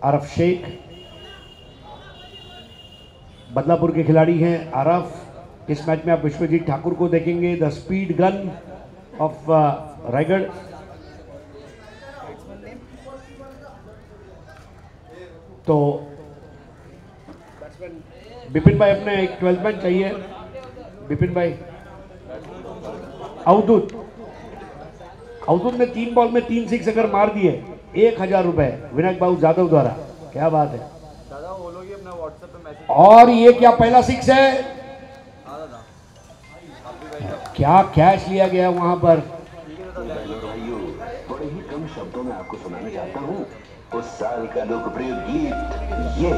आरफ शेख बदलापुर के खिलाड़ी हैं। आरफ, इस मैच में आप विश्वजीत ठाकुर को देखेंगे, the speed gun of Raigarh. तो बिपिन भाई अपने एक 12 मैन चाहिए। बिपिन भाई, अवधूत ने 3 बॉल में 3 6 अगर मार दिए 1000 रुपए विनायक बाबू जादव द्वारा। क्या बात है दादा, वो लोग अपना व्हाट्सएप पे मैसेज। और ये क्या पहला 6 है? क्या कैच लिया गया वहां पर। बड़े ही कम शब्दों में आपको सुनाना चाहता हूँ उस साल का लोकप्रिय गीत ये।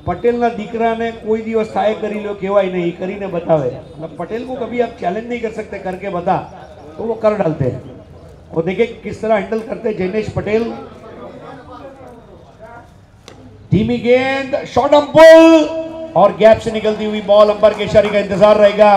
પટેલના દીકરાને કોઈ દિવસ થાય કરી લો કહેવાય नहीं, કરીને बतावे। मतलब पटेल को कभी आप चैलेंज नहीं कर सकते, करके बता, तो वो कर डालते हैं। वो देखे किस तरह हैंडल करते जैनेश पटेल। धीमी गेंद, शॉट अंपुल और गैप से निकलती हुई बॉल। अंपायर के इशारे का इंतजार रहेगा।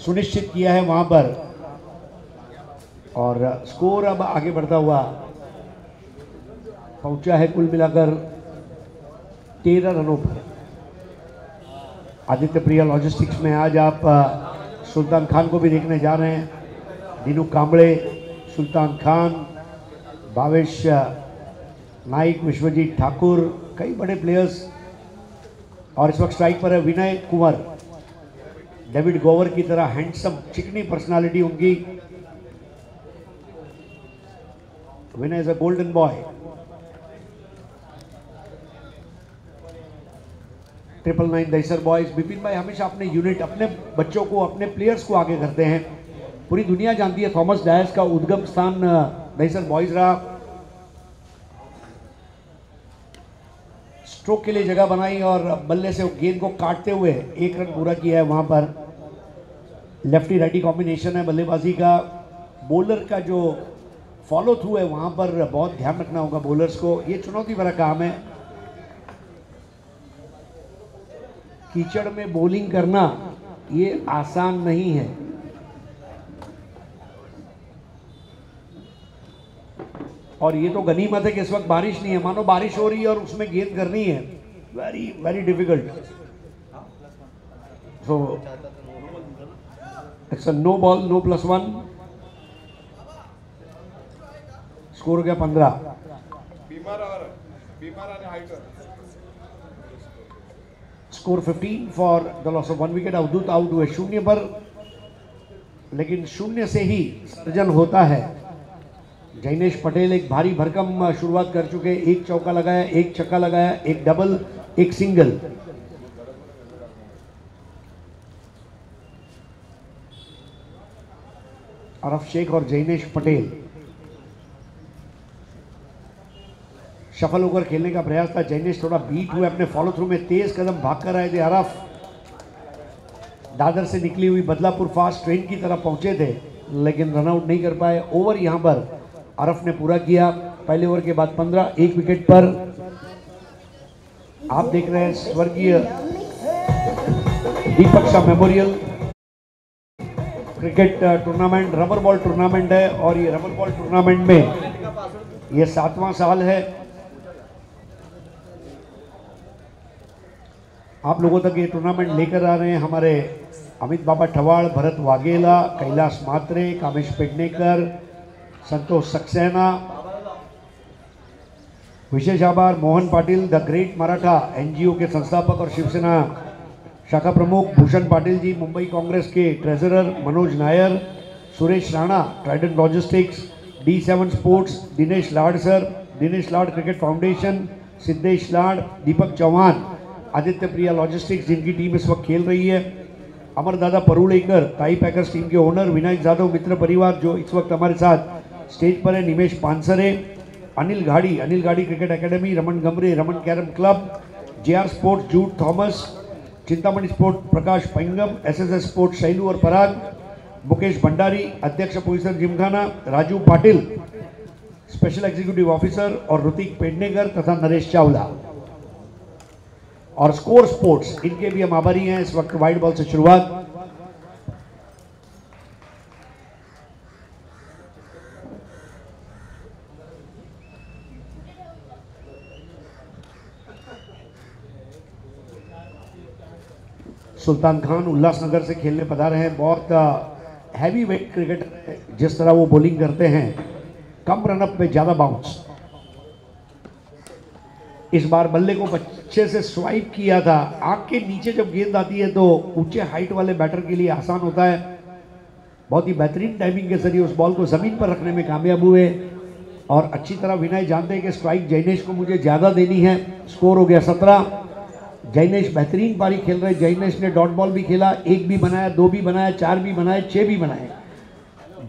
सुनिश्चित किया है वहां पर और स्कोर अब आगे बढ़ता हुआ पहुंचा है कुल मिलाकर 13 रनों पर। आदित्य प्रिया लॉजिस्टिक्स में आज आप सुल्तान खान को भी देखने जा रहे हैं। दीनू कांबळे, सुल्तान खान, भावेश नाइक, विश्वजीत ठाकुर, कई बड़े प्लेयर्स। और इस वक्त स्ट्राइक पर है विनय कुंवर, डेविड गोवर की तरह हैंडसम चिकनी पर्सनालिटी उनकी। Vinay is a golden boy. 999 Dahisar boys. Vipin भाई हमेशा अपने यूनिट, अपने बच्चों को, अपने प्लेयर्स को आगे करते हैं। पूरी दुनिया जानती है थॉमस डायस का उद्गम स्थान दहीसर बॉयज रहा। स्ट्रोक के लिए जगह बनाई और बल्ले से गेंद को काटते हुए 1 रन पूरा किया है। वहां पर लेफ्टी राइटी कॉम्बिनेशन है बल्लेबाजी का। बॉलर का जो फॉलो थ्रू है वहां पर बहुत ध्यान रखना होगा बॉलर्स को। ये चुनौती भरा काम है। कीचड़ में बॉलिंग करना ये आसान नहीं है। और ये तो गनीमत है कि इस वक्त बारिश नहीं है। मानो बारिश हो रही है और उसमें गेंद करनी है। Very very difficult. So it's a no ball, no +1। Score हो गया 15। Score 15 for the loss of 1 wicket. Avdhoot out हुए 0 पर, लेकिन 0 से ही सर्जन होता है। जैनेश पटेल एक भारी भरकम शुरुआत कर चुके। 1 चौका लगाया, 1 छक्का लगाया, 1 डबल, 1 सिंगल। अरफ शेख और जैनेश पटेल सफल होकर खेलने का प्रयास था। जैनेश थोड़ा बीट हुए अपने फॉलो थ्रू में, तेज कदम भागकर आए थे। अरफ दादर से निकली हुई बदलापुर फास्ट ट्रेन की तरफ पहुंचे थे, लेकिन रनआउट नहीं कर पाए। ओवर यहां पर अरफ ने पूरा किया। पहले ओवर के बाद 15, 1 विकेट पर। आप देख रहे हैं स्वर्गीय Deepak Shah memorial cricket tournament, rubber ball tournament है। और ये रबर बॉल टूर्नामेंट में ये 7वां साल है। आप लोगों तक ये टूर्नामेंट लेकर आ रहे हैं हमारे अमित बाबा ठवाड़, भरत वाघेला, कैलाश मात्रे, कामेश पेडनेकर, संतोष सक्सेना। विशेष आभार Mohan Patil, the great Maratha NGO के संस्थापक और शिवसेना शाखा प्रमुख, भूषण पाटिल जी, मुंबई कांग्रेस के treasurer, Manoj Nair, Suresh Rana, Trident logistics, D7 sports, Dinesh लाड सर, दिनेश लाड क्रिकेट फाउंडेशन, सिद्धेश लाड, दीपक चौहान, आदित्य प्रिया लॉजिस्टिक्स जिनकी टीम इस वक्त खेल रही है, अमर दादा परुलेकर, ताई पैकर्स टीम के ओनर, विनायक जाधव मित्र परिवार जो इस वक्त हमारे साथ स्टेज पर है, निमेश Pansare, Anil Gadi cricket academy, Raman Gamre, Raman carrom club, JR sports Jude Thomas, Chintamani sport Prakash Pangam, SSS sports Shailu और पराग, मुकेश भंडारी अध्यक्ष Poisar gymkhana, Raju Patil special executive officer और ऋतिक पेडनेकर तथा नरेश चावला। और स्कोर स्पोर्ट्स इनके भी हम आभारी हैं। इस वक्त वाइड बॉल से शुरुआत। सुल्तान खान उल्लासनगर से खेलने पधारे हैं। बहुत हैवी वेट क्रिकेटर, जिस तरह वो बॉलिंग करते हैं, कम रनअप पे ज़्यादा बाउंस। इस बार बल्ले को अच्छे से स्वाइप किया था। आंख के नीचे जब गेंद आती है तो ऊंचे हाइट वाले बैटर के लिए आसान होता है। बहुत ही बेहतरीन टाइमिंग के जरिए उस बॉल को ज़मीन पर रखने में कामयाब हुए। और अच्छी तरह विनय जानते हैं कि स्ट्राइक जैनेश को मुझे ज़्यादा देनी है। स्कोर हो गया 17। जैनेश बेहतरीन पारी खेल रहे। जैनेश ने डॉट बॉल भी खेला, 1 भी बनाया, 2 भी बनाया, 4 भी बनाए, 6 भी बनाए।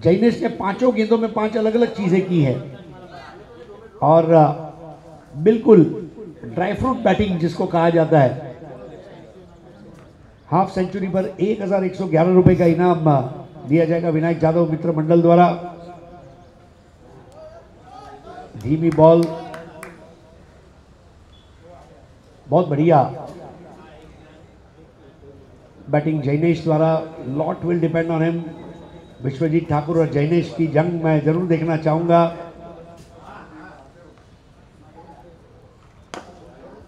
जैनेश ने 5 गेंदों में 5 अलग अलग चीज़ें की है। और बिल्कुल ड्राई फ्रूट बैटिंग जिसको कहा जाता है। हाफ सेंचुरी पर 1111 रुपए का इनाम दिया जाएगा विनायक जाधव मित्र मंडल द्वारा। धीमी बॉल, बहुत बढ़िया बैटिंग जैनेश द्वारा। Lot will depend on him. Vishwajeet Thakur और जैनेश की जंग मैं जरूर देखना चाहूंगा।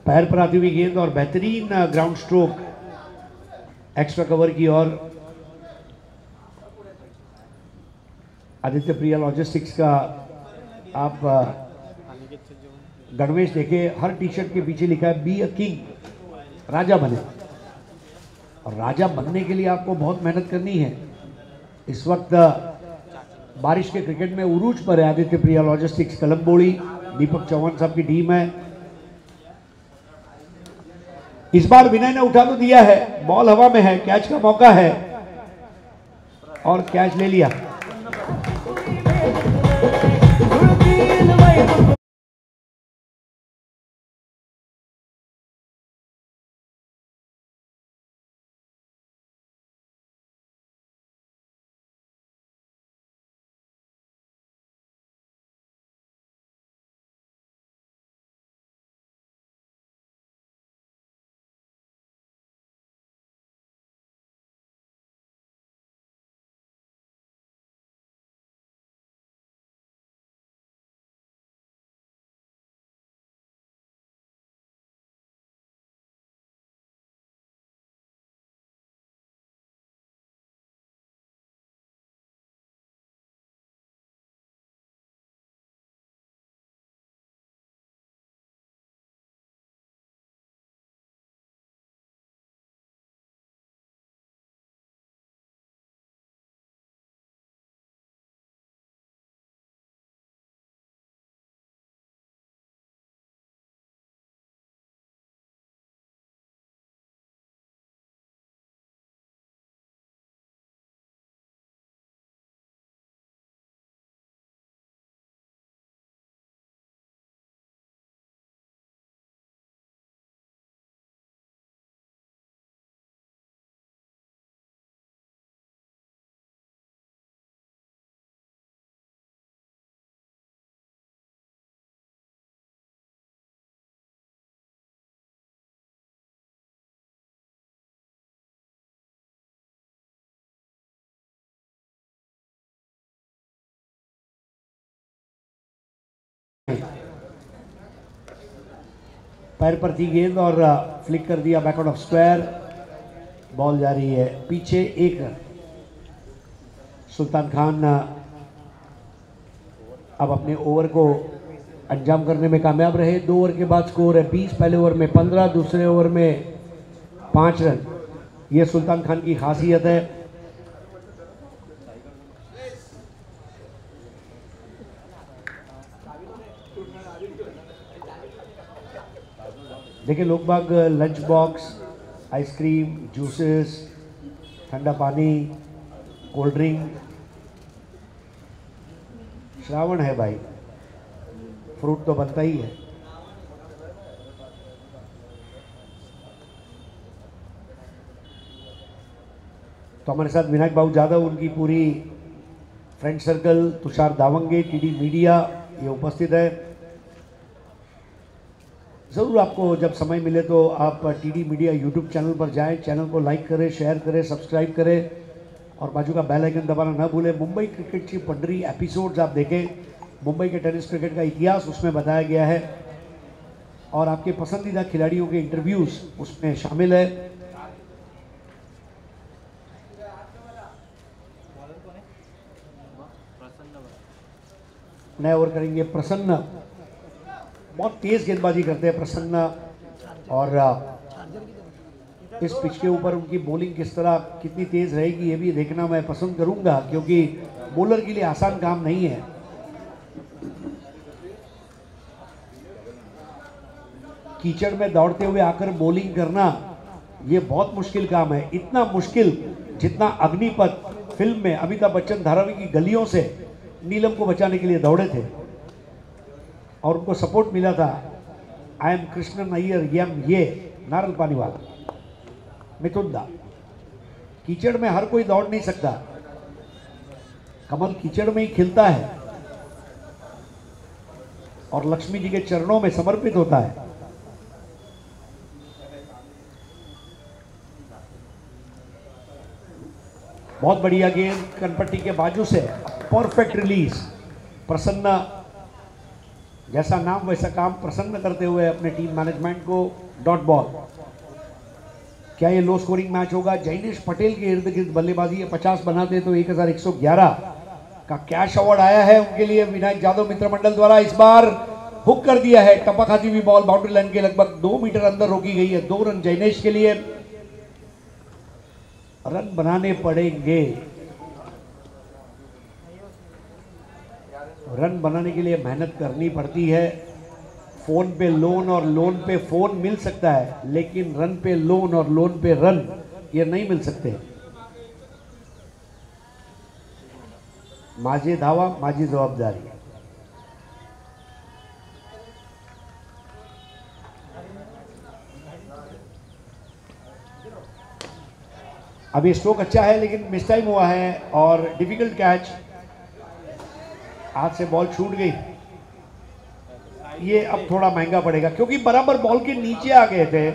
पैर पर आती हुई गेंद और बेहतरीन ग्राउंड स्ट्रोक एक्स्ट्रा कवर की ओर। आदित्य प्रिया लॉजिस्टिक्स का आप गणवेश देखे, हर टी शर्ट के पीछे लिखा है बी अ किंग, राजा बने। और राजा बनने के लिए आपको बहुत मेहनत करनी है। इस वक्त बारिश के क्रिकेट में उरूज पर है आदित्य प्रिया लॉजिस्टिक्स कलम्बोड़ी, दीपक चौहान साहब की टीम है। इस बार विनय ने उठा तो दिया है, बॉल हवा में है, कैच का मौका है और कैच ले लिया। पैर पर थी गेंद और फ्लिक कर दिया बैकआउट ऑफ स्क्वायर। बॉल जा रही है पीछे, एक रन। सुल्तान खान अब अपने ओवर को अंजाम करने में कामयाब रहे। 2 ओवर के बाद स्कोर है 20, पहले ओवर में 15, दूसरे ओवर में 5 रन। ये सुल्तान खान की खासियत है। देखिए लोग बाग लंच बॉक्स, आइसक्रीम, जूसेस, ठंडा पानी, कोल्ड ड्रिंक, श्रावण है भाई, फ्रूट तो बनता ही है। तो हमारे साथ विनायक बाबू यादव, उनकी पूरी friend circle, Tushar Dawange, TD media ये उपस्थित है। ज़रूर आपको जब समय मिले तो आप टीडी मीडिया यूट्यूब चैनल पर जाएं, चैनल को लाइक करें, शेयर करें, सब्सक्राइब करें और बाजू का बेल आइकन दबाना ना भूलें। मुंबई क्रिकेट की पंडरी एपिसोड्स आप देखें, मुंबई के टेनिस क्रिकेट का इतिहास उसमें बताया गया है और आपके पसंदीदा खिलाड़ियों के इंटरव्यूज़ उसमें शामिल है। नए ओवर करेंगे प्रसन्न, बहुत तेज गेंदबाजी करते हैं प्रसन्न और इस पिच के ऊपर उनकी बॉलिंग किस तरह कितनी तेज रहेगी ये भी देखना मैं पसंद करूंगा, क्योंकि बॉलर के लिए आसान काम नहीं है। कीचड़ में दौड़ते हुए आकर बॉलिंग करना ये बहुत मुश्किल काम है, इतना मुश्किल जितना अग्निपथ फिल्म में अमिताभ बच्चन धारावाहिक की गलियों से नीलम को बचाने के लिए दौड़े थे और उनको सपोर्ट मिला था आई एम कृष्णन अय्यर यम ये नारल पानीवाला मिथुन दा। कीचड़ में हर कोई दौड़ नहीं सकता, कमल कीचड़ में ही खिलता है और लक्ष्मी जी के चरणों में समर्पित होता है। बहुत बढ़िया गेंद कनपट्टी के बाजू से, परफेक्ट रिलीज। प्रसन्न, जैसा नाम वैसा काम, प्रसन्न करते हुए अपने team management co dot ball. क्या ये लो स्कोरिंग मैच होगा? जैनेश पटेल के इर्द गिर्द बल्लेबाजी, 50 बनाते तो 1111 का कैश अवार्ड आया है उनके लिए विनायक यादव मित्र मंडल द्वारा। इस बार हुक कर दिया है, टपा खाती हुई बॉल बाउंड्री लाइन के लगभग 2 मीटर अंदर रोकी गई है। 2 रन जैनेश के लिए। रन बनाने पड़ेंगे। रन बनाने के लिए मेहनत करनी पड़ती है। फोन पे लोन और लोन पे फोन मिल सकता है, लेकिन रन पे लोन और लोन पे रन ये नहीं मिल सकते। माझी धावा माझी जबाबदारी। अभी स्ट्रोक अच्छा है लेकिन मिस टाइम हुआ है और डिफिकल्ट कैच। हाथ से बॉल छूट गई। ये अब थोड़ा महंगा पड़ेगा क्योंकि बराबर बॉल के नीचे आ गए थे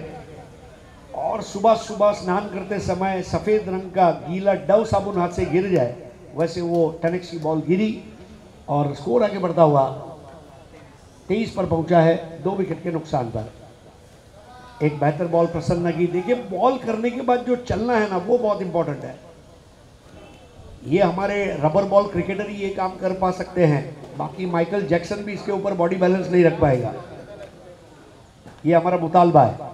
और सुबह सुबह स्नान करते समय सफेद रंग का गीला डव साबुन हाथ से गिर जाए, वैसे वो 10 की बॉल गिरी और स्कोर आगे बढ़ता हुआ 23 पर पहुंचा है, 2 विकेट के नुकसान पर। एक बेहतर बॉल प्रसन्न की। देखिए बॉल करने के बाद जो चलना है ना वो बहुत इंपॉर्टेंट है। ये हमारे रबर बॉल क्रिकेटर ही ये काम कर पा सकते हैं, बाकी माइकल जैक्सन भी इसके ऊपर बॉडी बैलेंस नहीं रख पाएगा। ये हमारा मुतालबा है।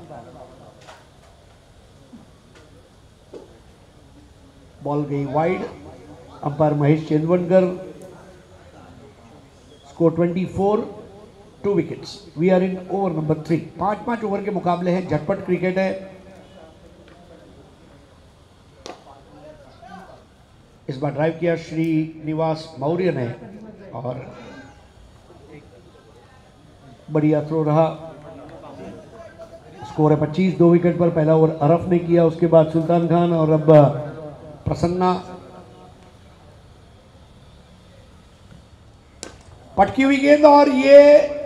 बॉल गई wide. Umpire Mahesh Chendvankar. Score 24, 2 wickets. We are in over number 3। 5-5 over के मुकाबले हैं, झटपट क्रिकेट है। इस बार ड्राइव किया श्रीनिवास मौर्य ने और बढ़िया थ्रो रहा। स्कोर है 25, 2 विकेट पर। पहला ओवर अरफ ने किया, उसके बाद सुल्तान खान और अब प्रसन्ना। पटकी हुई गेंद और ये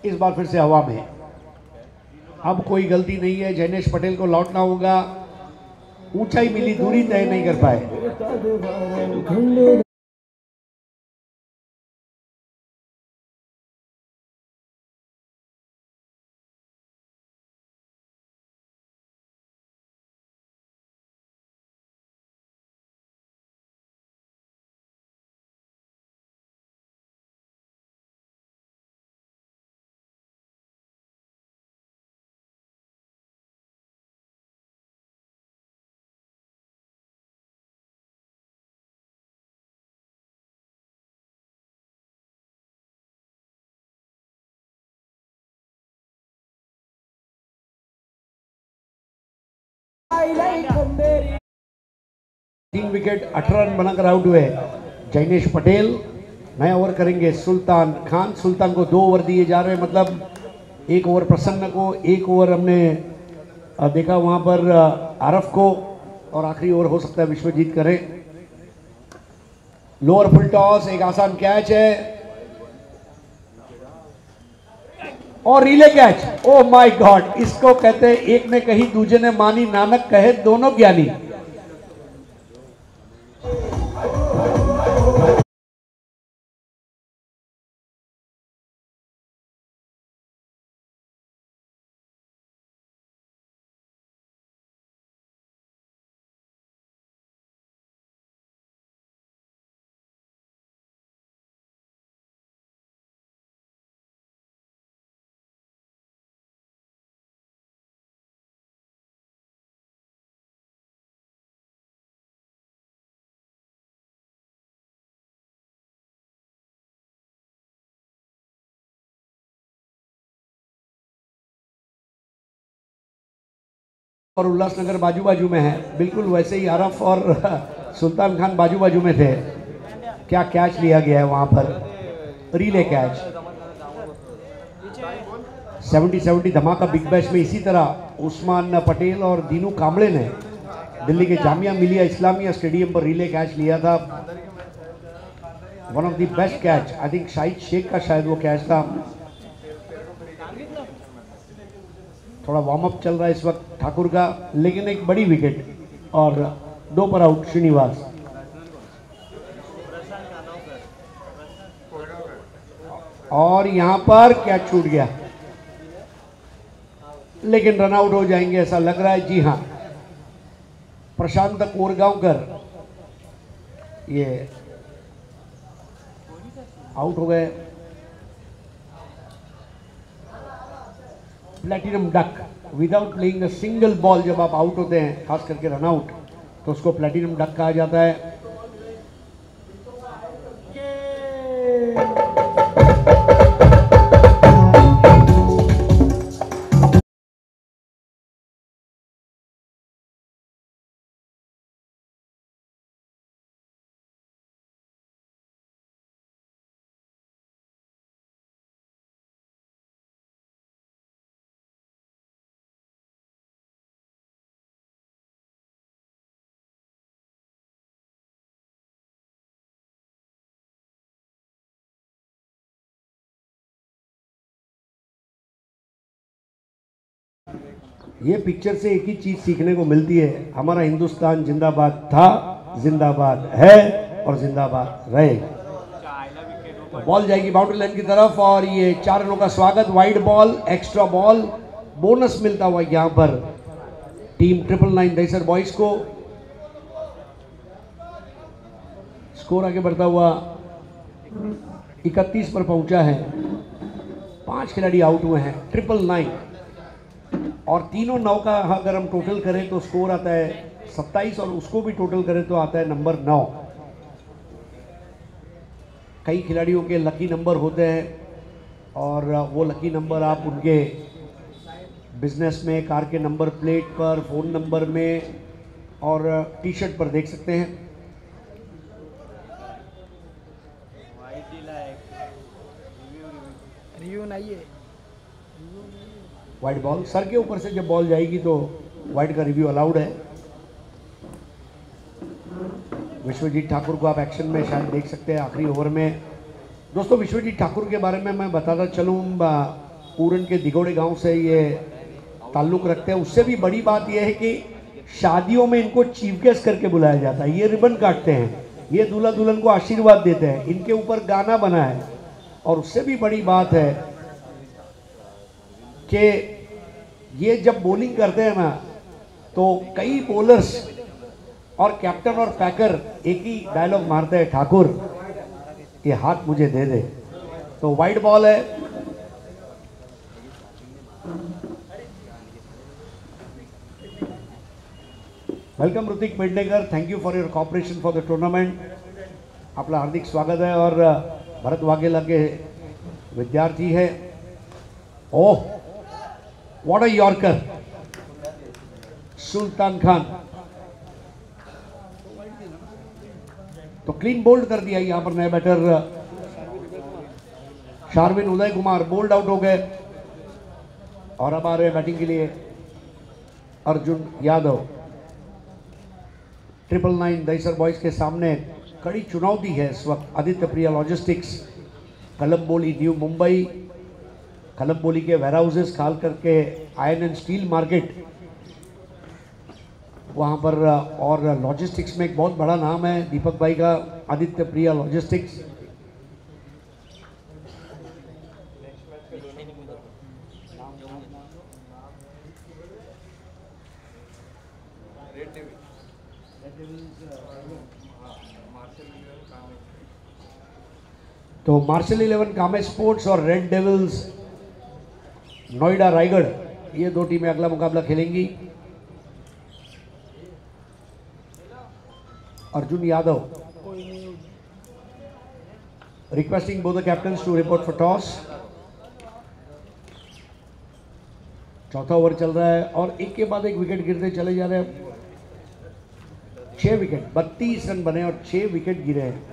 इस बार फिर से हवा में। अब कोई गलती नहीं है, जैनेश पटेल को लौटना होगा। ऊंचाई मिली, दूरी तय नहीं कर पाए। तीन विकेट 18 रन बनाकर आउट हुए जैनेश पटेल। नया ओवर करेंगे सुल्तान खान। सुल्तान को 2 ओवर दिए जा रहे हैं, मतलब 1 ओवर प्रसन्न को, 1 ओवर हमने देखा वहां पर आरफ को, और आखिरी ओवर हो सकता है विश्वजीत करे। लोअर फुल टॉस, एक आसान कैच है और relay catch. Oh my God, इसको कहते हैं एक ने कही दूजे ने मानी, नानक कहे दोनों ज्ञानी। और उल्लासनगर बाजू बाजू में है, बिल्कुल वैसे ही आरफ और सुल्तान खान बाजू बाजू में थे। क्या कैच लिया गया है वहां पर, रिले कैच। 70-70 धमाका बिग बैश में इसी तरह उस्मान पटेल और दीनू कांबळे ने दिल्ली के जामिया मिलिया इस्लामिया स्टेडियम पर रिले कैच लिया था। One of the best catch, I think Shahid Sheikh का शायद वो कैच था। थोड़ा वार्म अप चल रहा है इस वक्त ठाकुर का, लेकिन एक बड़ी विकेट और 2 पर आउट श्रीनिवास। और यहां पर कैच छूट गया, लेकिन रन आउट हो जाएंगे ऐसा लग रहा है। जी हां, प्रशांत कोरगांवकर ये आउट हो गए। Platinum duck, without playing a single ball जब आप आउट होते हैं, खास करके रन आउट, तो उसको प्लेटिनम डक कहा जाता है। ये पिक्चर से एक ही चीज सीखने को मिलती है, हमारा हिंदुस्तान जिंदाबाद था, जिंदाबाद है और जिंदाबाद रहेगा। बॉल जाएगी बाउंड्री लाइन की तरफ और ये 4 रनों का स्वागत। Wide ball, extra ball, bonus मिलता हुआ यहां पर टीम 999 दहीसर बॉयज को। स्कोर आगे बढ़ता हुआ 31 पर पहुंचा है। 5 खिलाड़ी आउट हुए हैं। 999 और तीनों 9 का अगर हम टोटल करें तो स्कोर आता है 27 और उसको भी टोटल करें तो आता है नंबर 9। कई खिलाड़ियों के लकी नंबर होते हैं और वो लकी नंबर आप उनके बिजनेस में, कार के नंबर प्लेट पर, फ़ोन नंबर में और टी शर्ट पर देख सकते हैं। रिव्यू नहीं है। वाइड बॉल, सर के ऊपर से जब बॉल जाएगी तो वाइड का रिव्यू अलाउड है। विश्वजीत ठाकुर को आप एक्शन में शायद देख सकते हैं आखिरी ओवर में। दोस्तों, विश्वजीत ठाकुर के बारे में मैं बताता चलूँ, पूरन के दिगोड़े गांव से ये ताल्लुक़ रखते हैं। उससे भी बड़ी बात यह है कि शादियों में इनको चीफ गेस्ट करके बुलाया जाता है। ये रिबन काटते हैं, ये दूल्हा दुल्हन को आशीर्वाद देते हैं, इनके ऊपर गाना बना है। और उससे भी बड़ी बात है कि ये जब बॉलिंग करते हैं ना तो कई बॉलर्स और कैप्टन और पैकर एक ही डायलॉग मारते हैं, ठाकुर ये हाथ मुझे दे दे। तो वाइड बॉल है। Welcome Hrithik Pednekar, thank you for your cooperation for the tournament. आपका हार्दिक स्वागत है। और भरत वाघेला के विद्यार्थी है। ओह, what a yorker, Sultan Khan. तो क्लीन बोल्ड कर दिया यहां पर नए batter Sharvin Uday Kumar, bold out हो गए। और अब आ रहे बैटिंग के लिए अर्जुन यादव। 999 दहीसर बॉयज के सामने कड़ी चुनौती है इस वक्त। आदित्य प्रिया लॉजिस्टिक्स, कलम्बोली न्यू मुंबई, कलम्बोली के वेयर हाउसेस, खाल करके आयरन एंड स्टील मार्केट वहाँ पर, और लॉजिस्टिक्स में एक बहुत बड़ा नाम है दीपक भाई का, आदित्य प्रिया लॉजिस्टिक्स। तो मार्शल 11 कामे स्पोर्ट्स और रेड डेविल्स नोएडा रायगढ़, ये 2 टीमें अगला मुकाबला खेलेंगी। Arjun Yadav requesting both the captains to report for toss. चौथा ओवर चल रहा है और एक के बाद एक विकेट गिरते चले जा रहे हैं। 6 विकेट, 32 रन बने और 6 विकेट गिरे हैं।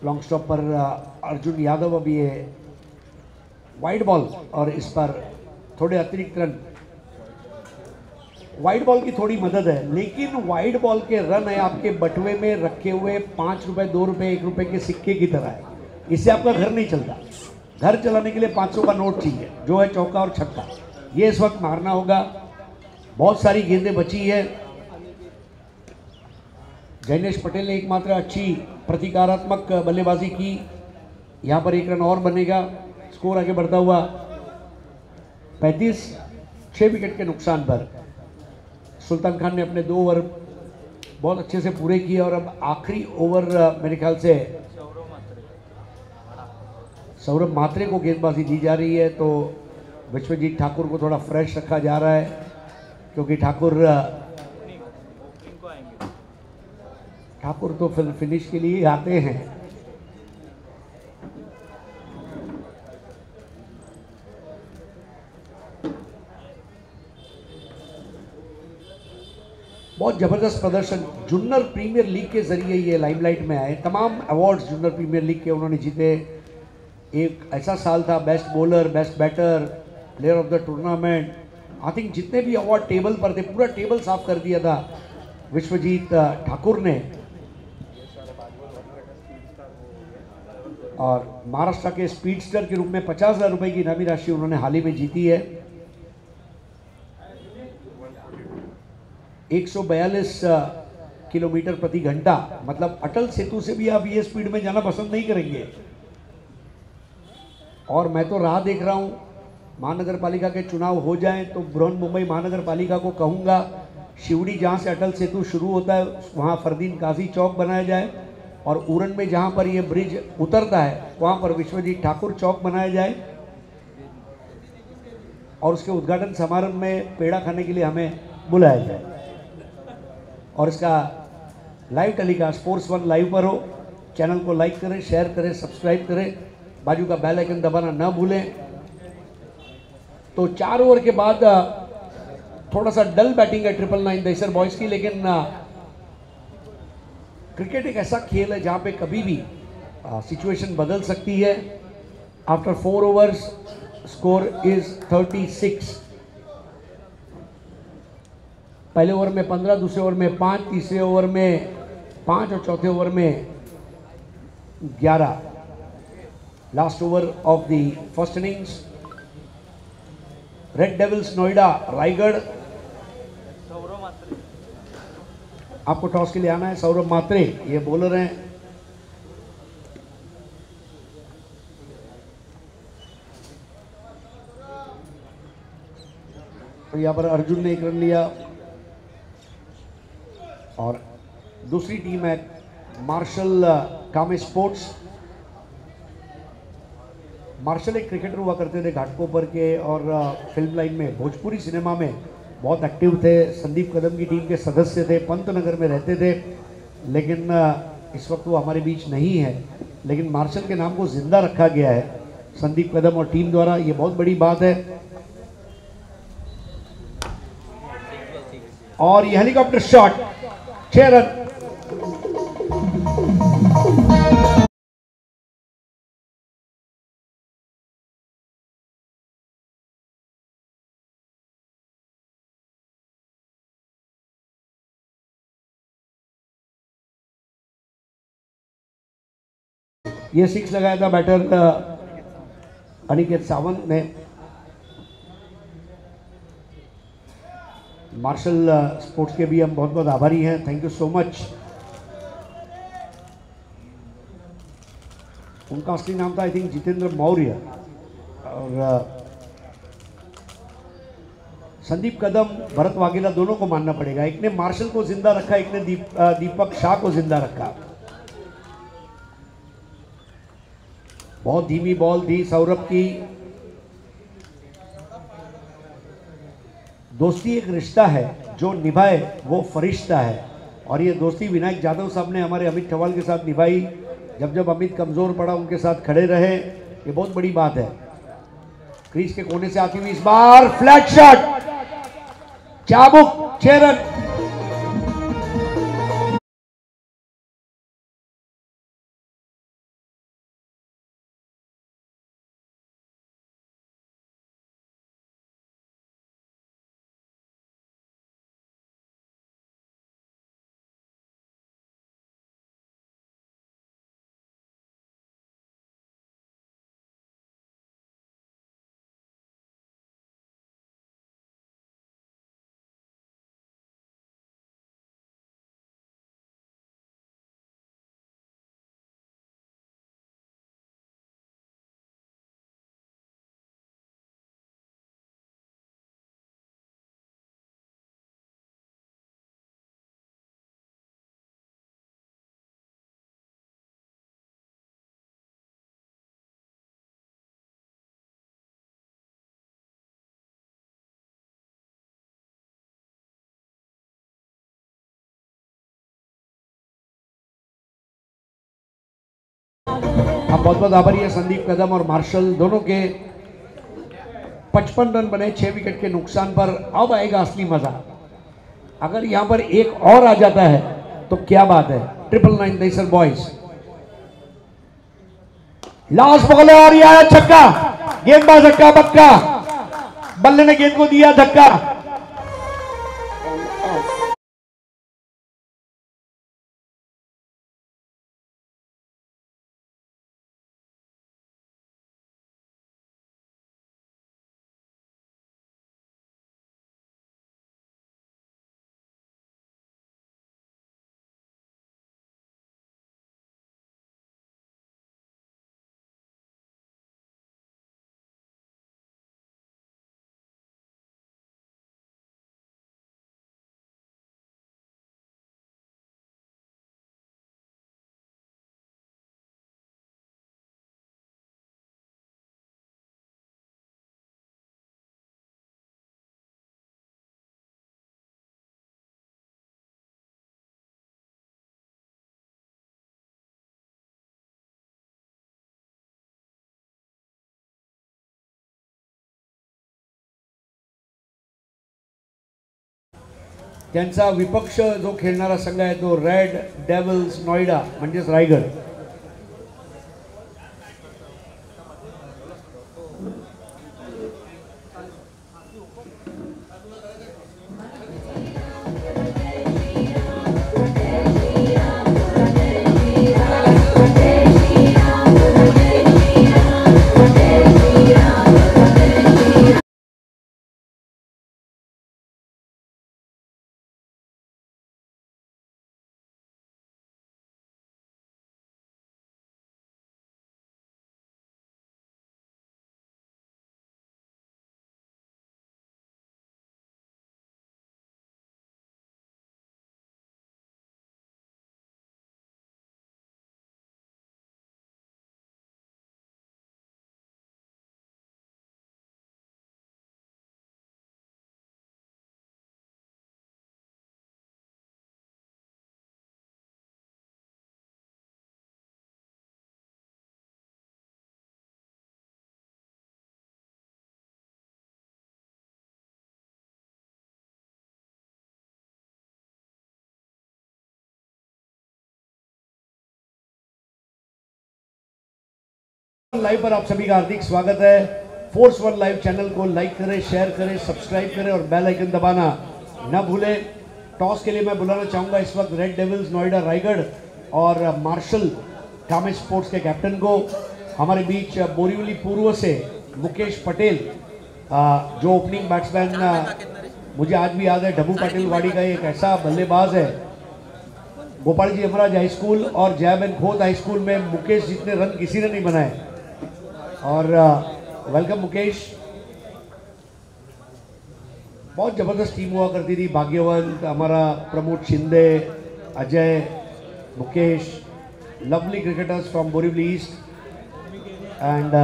लॉन्ग स्टॉप पर अर्जुन यादव अभी है। वाइड बॉल और इस पर थोड़े अतिरिक्त रन। वाइड बॉल की थोड़ी मदद है, लेकिन वाइड बॉल के रन है आपके बटुए में रखे हुए 5 रुपए, 2 रुपए, 1 रुपए के सिक्के की तरह है। इससे आपका घर नहीं चलता। घर चलाने के लिए 500 का नोट चाहिए, जो है चौका और छक्का। ये इस वक्त मारना होगा। बहुत सारी गेंदें बची है। जैनेश पटेल ने एकमात्र अच्छी प्रतीकात्मक बल्लेबाजी की। यहाँ पर 1 रन और बनेगा। स्कोर आगे बढ़ता हुआ 35, 6 विकेट के नुकसान पर। सुल्तान खान ने अपने 2 ओवर बहुत अच्छे से पूरे किए और अब आखिरी ओवर मेरे ख्याल से सौरभ मात्रे को गेंदबाजी दी जा रही है, तो विश्वजीत ठाकुर को थोड़ा फ्रेश रखा जा रहा है, क्योंकि ठाकुर तो फिनिश के लिए आते हैं। बहुत ज़बरदस्त प्रदर्शन। जुन्नर प्रीमियर लीग के ज़रिए ये लाइमलाइट में आए। तमाम अवार्ड्स जुन्नर प्रीमियर लीग के उन्होंने जीते। एक ऐसा साल था, best bowler, best batter, player of the tournament. I think जितने भी अवार्ड टेबल पर थे, पूरा टेबल साफ कर दिया था विश्वजीत ठाकुर ने। और महाराष्ट्र के स्पीडस्टर के रूप में 50,000 रुपये की इनामी राशि उन्होंने हाल ही में जीती है। 142 किलोमीटर प्रति घंटा, मतलब अटल सेतु से भी आप ये स्पीड में जाना पसंद नहीं करेंगे। और मैं तो राह देख रहा हूँ, महानगर पालिका के चुनाव हो जाएं तो बृहन-मुंबई महानगर पालिका को कहूँगा, शिवड़ी जहाँ से अटल सेतु शुरू होता है वहाँ फरदीन काजी चौक बनाया जाए, और उरण में जहाँ पर ये ब्रिज उतरता है वहाँ पर विश्वजीत ठाकुर चौक बनाया जाए, और उसके उद्घाटन समारोह में पेड़ा खाने के लिए हमें बुलाया जाए। और इसका लाइव टेलीकास्ट स्पोर्ट्स 1 लाइव पर हो। चैनल को लाइक करें, शेयर करें, सब्सक्राइब करें, बाजू का बेल आइकन दबाना ना भूलें। तो 4 ओवर के बाद थोड़ा सा डल बैटिंग है 999 दहिसर बॉयज़ की, लेकिन क्रिकेट एक ऐसा खेल है जहाँ पे कभी भी सिचुएशन बदल सकती है। After 4 overs score is 36। पहले ओवर में 15, दूसरे ओवर में 5, तीसरे ओवर में 5 और चौथे ओवर में 11। Last over of the first innings. Red Devils Noida Raigad. आपको टॉस के लिए आना है। सौरभ मात्रे ये बॉलर हैं। तो यहाँ पर अर्जुन ने 1 रन लिया। और दूसरी टीम है मार्शल कामे स्पोर्ट्स। मार्शल एक क्रिकेटर हुआ करते थे घाटकोपर के, और फिल्म लाइन में, भोजपुरी सिनेमा में बहुत एक्टिव थे। संदीप कदम की टीम के सदस्य थे, पंतनगर में रहते थे, लेकिन इस वक्त वो हमारे बीच नहीं है। लेकिन मार्शल के नाम को जिंदा रखा गया है संदीप कदम और टीम द्वारा, ये बहुत बड़ी बात है। और ये हेलीकॉप्टर शॉट, 6 रन। ये 6 लगाया था बैटर अनिकेत सावंत ने। मार्शल स्पोर्ट्स के भी हम बहुत बहुत आभारी हैं। Thank you so much. उनका असली नाम था आई थिंक जितेंद्र मौर्य। और संदीप कदम, भरत वाघेला दोनों को मानना पड़ेगा। एक ने मार्शल को जिंदा रखा, एक ने दीपक शाह को जिंदा रखा। बहुत धीमी बॉल थी सौरभ की। दोस्ती एक रिश्ता है, जो निभाए वो फरिश्ता है। और ये दोस्ती विनायक जाधव साहब ने हमारे अमित ठवाल के साथ निभाई। जब जब अमित कमज़ोर पड़ा उनके साथ खड़े रहे, ये बहुत बड़ी बात है। क्रीज के कोने से आती हुई इस बार फ्लैट शॉट, चाबुक, 6 रन। बहुत बहुत आभारी है संदीप कदम और मार्शल दोनों के। 55 रन बने 6 विकेट के नुकसान पर। अब आएगा असली मजा। अगर यहां पर एक और आ जाता है तो क्या बात है। 999 दहीसर बॉयज लास्ट बॉल है और यह आया छक्का। गेंदबाज हक्का बक्का, बल्ले ने गेंद को दिया धक्का। त्यांचा विपक्ष जो खेळणारा संघ आहे तो रेड डेव्हिल्स नोएडा म्हणजेच रायगड। लाइव पर आप सभी का हार्दिक स्वागत है। फोर्स वन लाइव चैनल को लाइक करें, शेयर करें, सब्सक्राइब करें और बेल आइकन दबाना न भूलें। टॉस के लिए मैं बुलाना चाहूंगा इस वक्त रेड डेविल्स नोएडा रायगढ़ और मार्शल कामेश स्पोर्ट्स के कैप्टन को। हमारे बीच बोरीवली पूर्व से मुकेश पटेल जो ओपनिंग बैट्समैन मुझे आज भी याद है, डब्बू पाटिल वाड़ी का एक ऐसा बल्लेबाज है। गोपाल जी यमराज हाई स्कूल और जयाबेन खोत हाई स्कूल में मुकेश जितने रन किसी ने नहीं बनाए। और वेलकम मुकेश। बहुत ज़बरदस्त टीम हुआ करती थी। भाग्यवंत, हमारा Pramod Shinde, Ajay, Mukesh, lovely cricketers from Borivali east and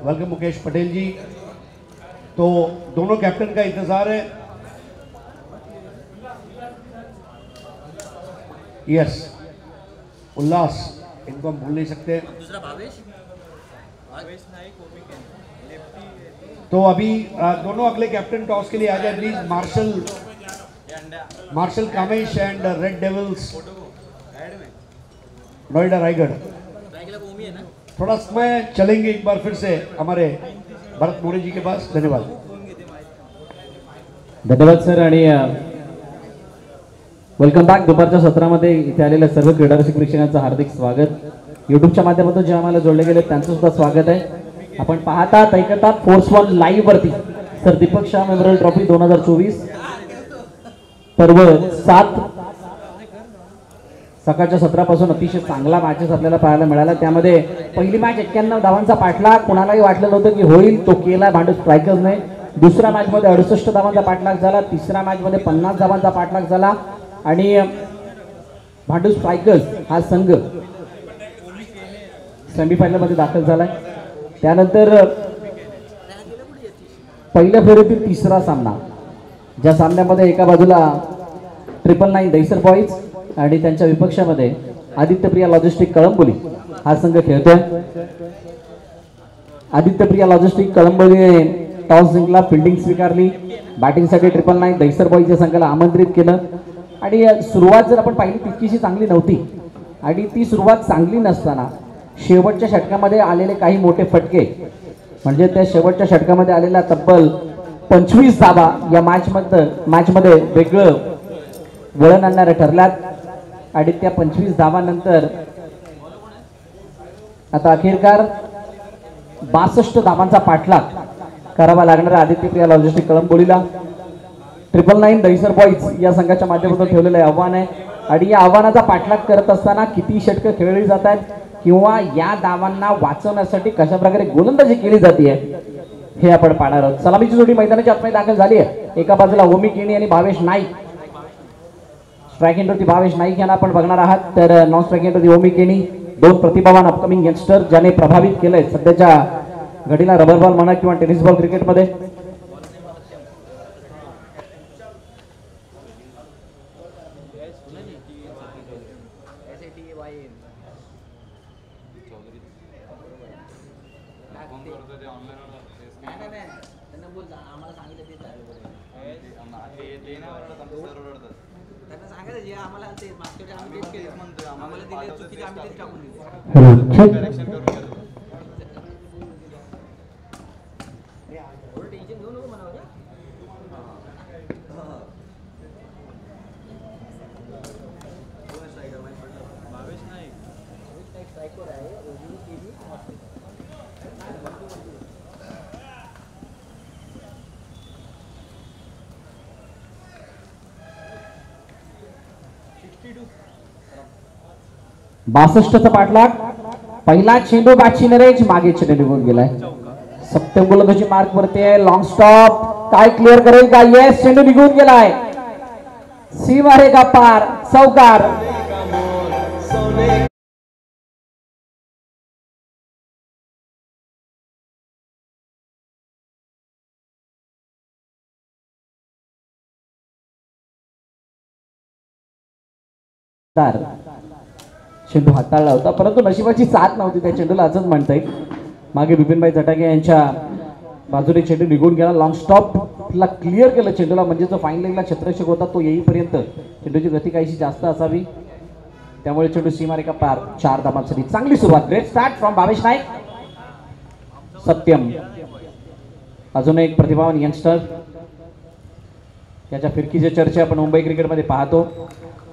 welcome Mukesh Patel ji. तो दोनों कैप्टन का इंतज़ार है। यस, उल्लास, इनको हम भूल नहीं सकते। दूसरा भावेश तो अभी दोनों अगले कैप्टन टॉस के लिए आ जाए please. Marshal Kamesh and Red Devils Noida Raigad. थोड़ा समय चलेंगे एक बार फिर से हमारे भरत मोरे जी के पास। धन्यवाद। धन्यवाद सर आणि वेलकम बॅक। दुपारच्या सत्रामध्ये इथे आलेल्या सर्व क्रीडारसिक प्रेक्षकांचं हार्दिक स्वागत। यूट्यूबच्या माध्यमातून जे आम्हाला जोडले गेले त्यांचं सुद्धा स्वागत आहे। आपण पाहतात ऐकतात फोर्स वन लाईव्ह वरती सर दीपक शाह मेमोरियल ट्रॉफी 2024 पर्व 7 सकाळच्या सत्रापासून अतिशय चांगला मॅचेस आपल्याला पाहायला मिळाला। त्यामध्ये पहिली मॅच 91 धावांचा पाठलाग, कोणालाही वाटलं नव्हतं की होईल, तो केला भांडू स्ट्रायकर्सने। दुसऱ्या मॅचमध्ये 68 धावांचा पाठलाग झाला। तिसऱ्या मॅचमध्ये 50 धावांचा पाठलाग झाला आणि भांडू स्ट्रायकर्स हा संघ सेमीफायनलमध्ये दाखल झालाय। त्यानंतर पहिल्या फेरीतील तिसरा सामना, ज्या सामन्यामध्ये एका बाजूला 999 दहीसर बॉयज आणि त्यांच्या विपक्षामध्ये आदित्य प्रिया लॉजिस्टिक कळंबोली हा संघ खेळतोय. आदित्य प्रिया लॉजिस्टिक कळंबोलीने टॉस जिंकला, फिल्डिंग स्वीकारली. बॅटिंगसाठी 999 दहिसर बॉईजच्या संघाला आमंत्रित केलं आणि सुरुवात जर आपण पाहिली तितकीशी चांगली नव्हती आणि ती सुरुवात चांगली नसताना शेवटच्या षटकामध्ये आलेले काही मोठे फटके म्हणजे त्या शेवटच्या षटकामध्ये आलेल्या तब्बल 25 धावा या मॅचमध्ये वेगळं वळण आणणाऱ्या ठरल्यात आणि त्या 25 धावांनंतर आता अखेरकार 62 धावांचा पाठलाग करावा लागणारा आदित्य प्रिया लॉजिस्टिक कळंबोलीला 999 दहिसर बॉईज या संघाच्या माध्यमातून ठेवलेलं आव्हान आहे आणि या आव्हानाचा पाठलाग करत असताना किती षटकं खेळली जात आहेत किंवा या धावांना वाचवण्यासाठी कशा प्रकारे गोलंदाजी केली जाते हे आपण पाहणार आहोत. सलामीची जोडी मैदानाच्या आतमध्ये दाखल झाली आहे. एका बाजूला ओमी केणी आणि भावेश नाईक, स्ट्राईक एंडवरती भावेश नाईक यांना आपण बघणार आहात, तर नॉन स्ट्राईक एंडवरती ओमी केणी, दोन प्रतिभावान अपकमिंग यंगस्टर ज्याने प्रभावित केलंय सध्याच्या घडीला रबर बॉल म्हणा किंवा टेनिस बॉल क्रिकेटमध्ये. बासष्टचा पाठलाग, पहिला चेंडू बाची नरेश, मागे चेंडू निघून गेलाय. सत्यम गोलंदाजी मार्क वरती आहे, लॉंग स्टॉप, काय क्लिअर करेल का? येस, चेंडू निघून गेलाय, सीमा रेखा पार, चौकार. चेंडू हाताळला होता परंतु नशिबाची साथ नव्हती त्या चेंडूला असंच म्हणता येईल. मागे बिपिनभाई झटाके यांच्या बाजूने चेंडू निघून गेला, लॉंग स्टॉपला क्लिअर केलं चेंडूला, म्हणजे जो फाईन लेगला क्षेत्ररक्षक होता तो येईपर्यंत चेंडूची गती काहीशी जास्त असावी, त्यामुळे चेंडू सीमारेखा पार. 4 धावांसाठी चांगली सुरुवात, great start from Bhavesh Naik. Satyam अजून एक प्रतिभावान यंगस्टर, याच्या फिरकीची चर्चा आपण मुंबई क्रिकेटमध्ये पाहतो.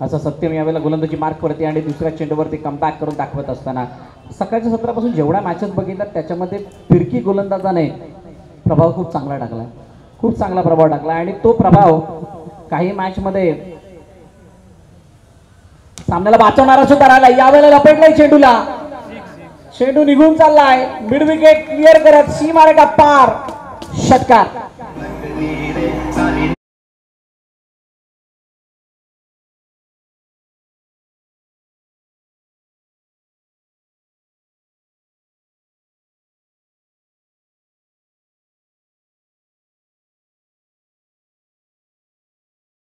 असं सत्यम यावेळेला गोलंदाजी मार्क वरती आणि दुसऱ्या चेंडूवरती कमबॅक करून दाखवत असताना सकाळच्या सत्रापासून जेवढ्या मॅचेस बघितल्या त्याच्यामध्ये फिरकी गोलंदाजाने प्रभाव खूप चांगला टाकला, खूप चांगला प्रभाव टाकला आणि तो प्रभाव काही मॅचमध्ये सामन्याला वाचवणारा सुद्धा राहिला. यावेळेला लपेटलाय चेंडूला, चेंडू निघून चाललाय, मिड विकेट क्लिअर करत सीमारेखा पार, षटकार.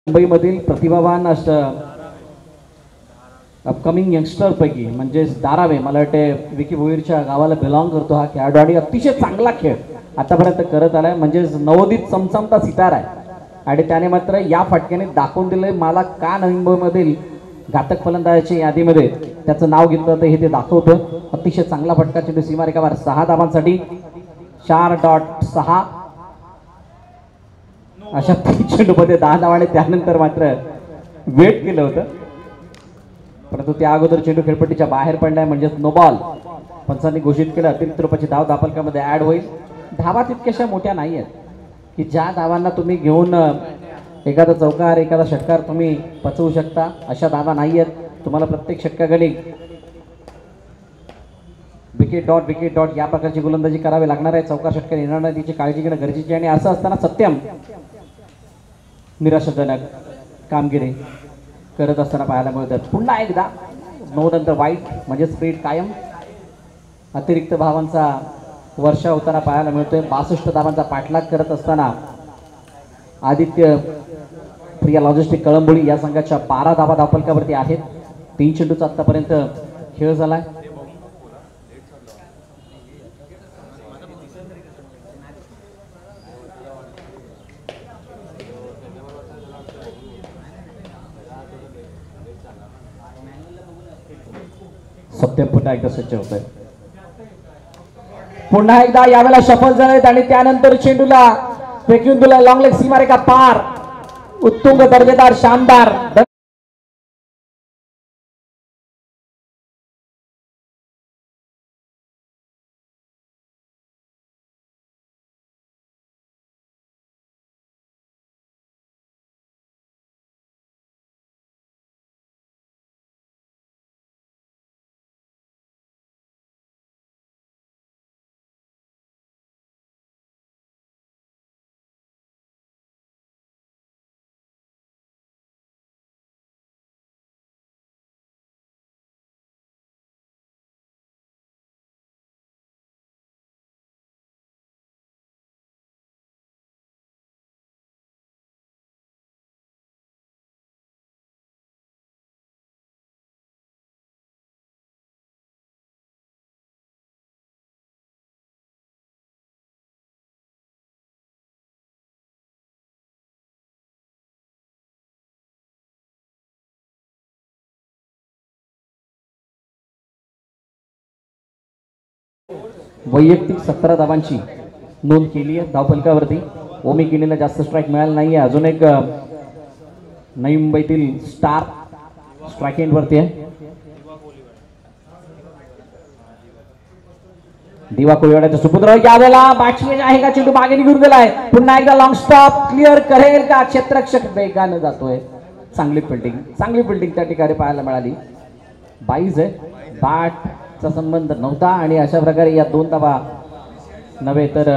मुंबईमधील प्रतिभावान अपकमिंग यंगस्टर पैकी म्हणजे दारावे, मला वाटते विकी भोईरच्या गावाला बिलॉंग करतो हा खेळाडू आणि अतिशय चांगला खेळ आतापर्यंत करत आलाय, म्हणजे नवोदित चमचमता सितारा आहे आणि त्याने मात्र या फटक्याने दाखवून दिलंय मला का मुंबईमधील घातक फलंदाजाच्या यादीमध्ये त्याचं नाव घेतलं तर हे ते दाखवतं. अतिशय चांगला फटका, चेंडू सीमारेखावर 6 धावांसाठी 4.6 अशा चेंडूमध्ये 10 धावाने त्यानंतर मात्र वेट केलं होतं, परंतु त्या अगोदर चेंडू खेळपट्टीच्या बाहेर पडलाय, म्हणजे नो बॉल पंचांनी घोषित केलं. अतिरिक्त रुपयाची धाव धापलकामध्ये ऍड होईल. धावा तितक्याशा मोठ्या नाही आहेत की ज्या धावांना तुम्ही घेऊन एखादा चौकार एखादा षटकार तुम्ही पचवू शकता, अशा धावा नाही आहेत. तुम्हाला प्रत्येक षटकाखाली विकेट डॉट या प्रकारची गोलंदाजी करावी लागणार आहे. चौकार षटकार येणार नाही तिची काळजी घेणं गरजेची आणि असं असताना सत्यम निराशाजनक कामगिरी करत असताना पाहायला मिळतात. पुन्हा एकदा 9 नंतर वाईट म्हणजे स्पीड कायम, अतिरिक्त धावांचा वर्षा होताना पाहायला मिळतोय. 62 धावांचा पाठलाग करत असताना आदित्य प्रिया लॉजिस्टिक कळंबोली या संघाच्या 12 धावा धावफलकावरती आहेत. 3 चेंडूचा आतापर्यंत खेळ झालाय. सत्य पुन्हा एकदा सज्ज होतोय. पुन्हा एकदा यावेळेला सफल झालेत आणि त्यानंतर चेंडूला फेकून दिला लॉंग लेग सीमारेखा पार. उत्तुंग दर्जेदार शानदार वैयक्तिक 17 धावांची नोंद केली आहे धावफलकावरती. ओमी केनीला जास्त स्ट्राईक मिळाला नाहीये. अजून एक नवी मुंबईतील स्टार स्ट्राईक एंडवरती आहे. दिवा कोळीवाड्याचा सुपुत्र यावेळेला बॅट्समॅन आहे का चेंडू मागे निघून गेलाय. पुन्हा एकदा लॉंग स्टॉप क्लिअर करेल का. क्षेत्ररक्षक वेगाने जातोय. चांगली फिल्डिंग त्या ठिकाणी पाहायला मिळाली. 22 आहे. बॅटचा संबंध नव्हता आणि अशा प्रकारे या 2 धावा नव्हे तर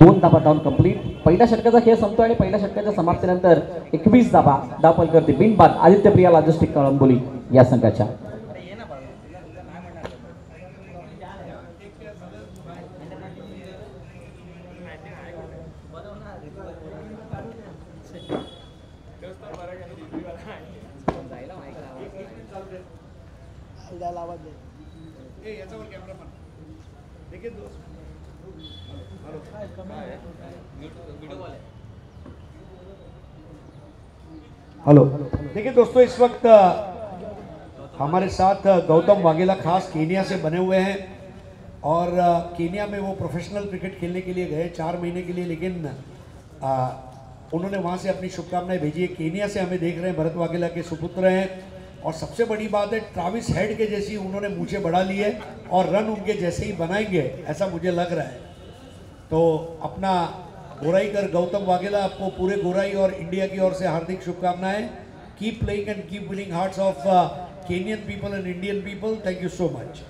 2 धावा धावून कंप्लीट. पहिल्या षटकाचा खेळ संपतो आणि पहिल्या षटकाच्या समाप्तीनंतर 21 धावा धावफलकावरती बिनबाद आदित्य प्रिया लॉजिस्टिक कळंबोली या संघाच्या. हेलो देखिए दोस्तों, इस वक्त हमारे साथ गौतम वाघेला खास केनिया से बने हुए हैं और केनिया में वो प्रोफेशनल क्रिकेट खेलने के लिए गए 4 महीने के लिए, लेकिन उन्होंने वहाँ से अपनी शुभकामनाएं भेजी है. केनिया से हमें देख रहे हैं, भरत वाघेला के सुपुत्र हैं और सबसे बड़ी बात है ट्राविस हेड के जैसी उन्होंने मूछें बढ़ा ली है और रन उनके जैसे ही बनाएंगे ऐसा मुझे लग रहा है. तो अपना गोराईकर गौतम वाघेला, आपको पूरे गोराई और इंडिया की ओर से हार्दिक शुभकामनाएं. Keep playing and keep winning hearts of Kenyon people and Indian people. Thank you so much.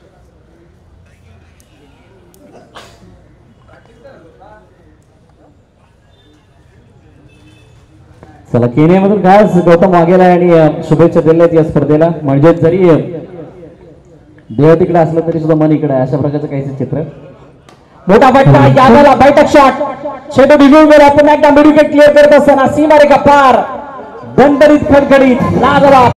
चला, केनियामधून खास गौतम वाघेला यांनी शुभेच्छा दिल्यात या स्पर्धेला. म्हणजे जरी देह तिकडे असलं तरी सुद्धा मन इकडे आहे, अशा प्रकारचं काहीच चित्र. मोठा फटका यादवला, बैठक शॉट, चेंडू निघून गेला. पुन्हा एकदा मिड विकेट क्लिअर करत असताना सीमारेखा पार. दणदणीत खडखडीत लाजवाब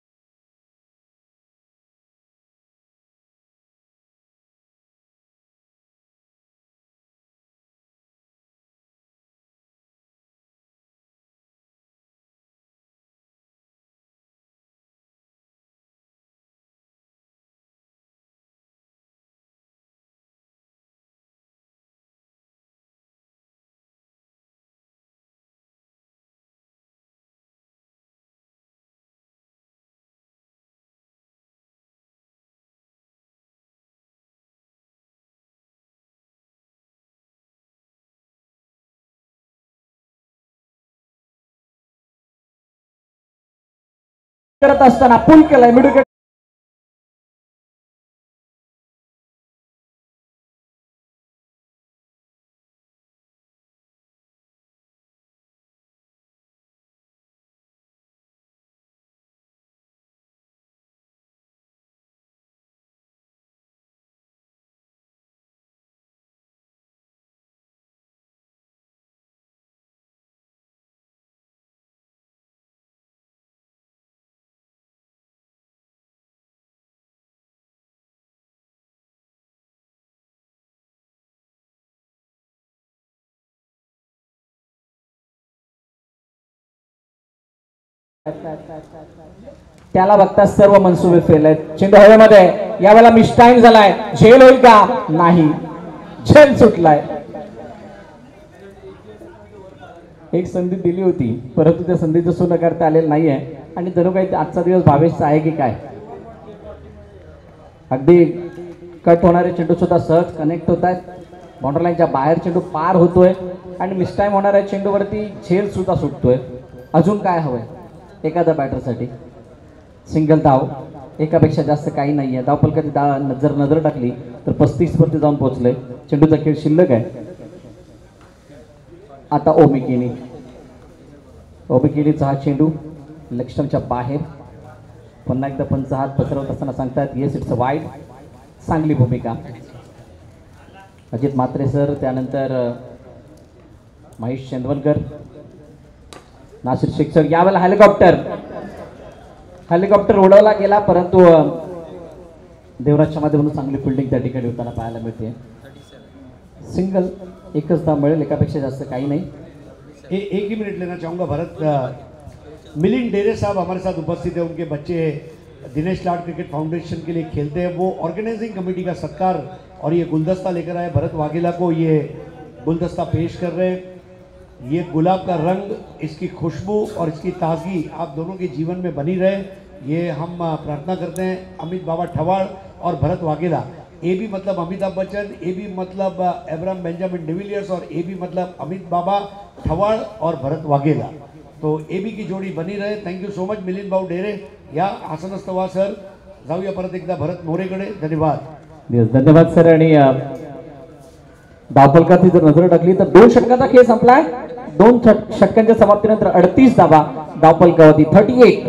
करत असताना पुल केलाय मिड विकेट. त्याला बघता सर्व मनसुबे फेल आहेत. चेंडू हवेमध्ये, यावेळेला मिस टाइम झालाय. झेल होईल का? नाही, झेल सुटलाय. एक संधी दिली होती परंतु त्या संधीचं सोनं करता आलेलं नाहीये आणि जणू काही आजचा दिवस भावेशचा आहे की काय. अगदी कट होणारे चेंडू सुद्धा सहज कनेक्ट होत आहेत. बाउंड्री लाईनच्या बाहेर चेंडू पार होतोय आणि मिस टाइम होणाऱ्या चेंडूवरती झेल सुद्धा सुटतोय. अजून काय हवंय एखाद्या बॅटरसाठी? सिंगल धाव, एकापेक्षा जास्त काही नाहीये. धावफलकाची नजर टाकली तर 35 वरती जाऊन पोहोचले. चेंडूचा खेळ शिल्लक आहे. आता ओमिकिनीचा हा चेंडू लक्ष्मणच्या बाहेर. पुन्हा एकदा पंच हात पसरवत असताना सांगतात येस इट्स वाईड. चांगली भूमिका. अजित म्हात्रे सर, त्यानंतर महेश चंदवलकर, नासिर शेख सर. यावेळेला हेलिकॉप्टर उडवला गेला परंतु देवराजच्या माध्यमातून चांगली फिल्डिंग त्या ठिकाणी होताना पाहायला मिळते. सिंगल, एकच धाव मिळेल, एकापेक्षा जास्त काही नहीं. एक ही मिनट लेना चाहूँगा भरत. मिलिंद डेरे साहब हमारे साथ उपस्थित है. उनके बच्चे दिनेश लाड क्रिकेट फाउंडेशन के लिए खेलते हैं. वो ऑर्गेनाइजिंग कमेटी का सत्कार और ये गुलदस्ता लेकर आए. भरत वाघेला को ये गुलदस्ता पेश कर रहे हैं. ये गुलाब का रंग, इसकी खुशबू और इसकी ताजगी आप दोनों के जीवन में बनी रहे, ये हम प्रार्थना करते हैं. अमित बाबा ठवाड़ और भरत वाघेला, ए बी मतलब अमिताभ बच्चन, ए बी मतलब एब्राम बेंजामिन डिविलियर्स और ए बी मतलब अमित बाबा ठवाड़ और भरत वाघेला. तो ए बी की जोड़ी बनी रहे. थँक्यू सो मच मिलिंद भाऊ डेरे. या आसनस्थ व्हा सर. जाऊया परत एकदा भरत मोरेकडे. धन्यवाद. धन्यवाद सर. आणि धावफलकाची जर नजर टाकली तर 2 षटकाचा खेळ संपलाय. 2 षटकांच्या समाप्तीनंतर 38 धावा धावफलकावरती. 38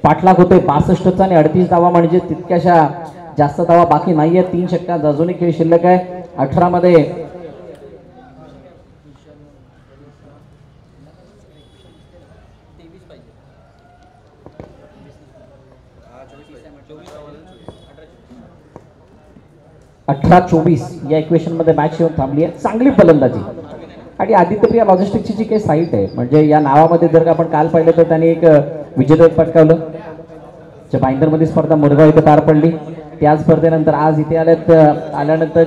पाठलाग होतोय 62चा आणि 38 धावा म्हणजे तितक्याशा जास्त धावा बाकी नाहीये. 3 षटकात अजूनही खेळ शिल्लक आहे. 18 मध्ये या इक्वेशन मध्ये मॅच येऊन थांबली आहे. चांगली फलंदाजी आणि आदित्यप्रिया लॉजिस्टिक्सची जी काही साईट आहे म्हणजे या नावामध्ये जर आपण काल पाहिलं तर त्यांनी एक विजेतेपद पटकावलं. ज्या बाइंदरमध्ये स्पर्धा मुरगाव इथे पार पडली त्या स्पर्धेनंतर आज इथे आल्यानंतर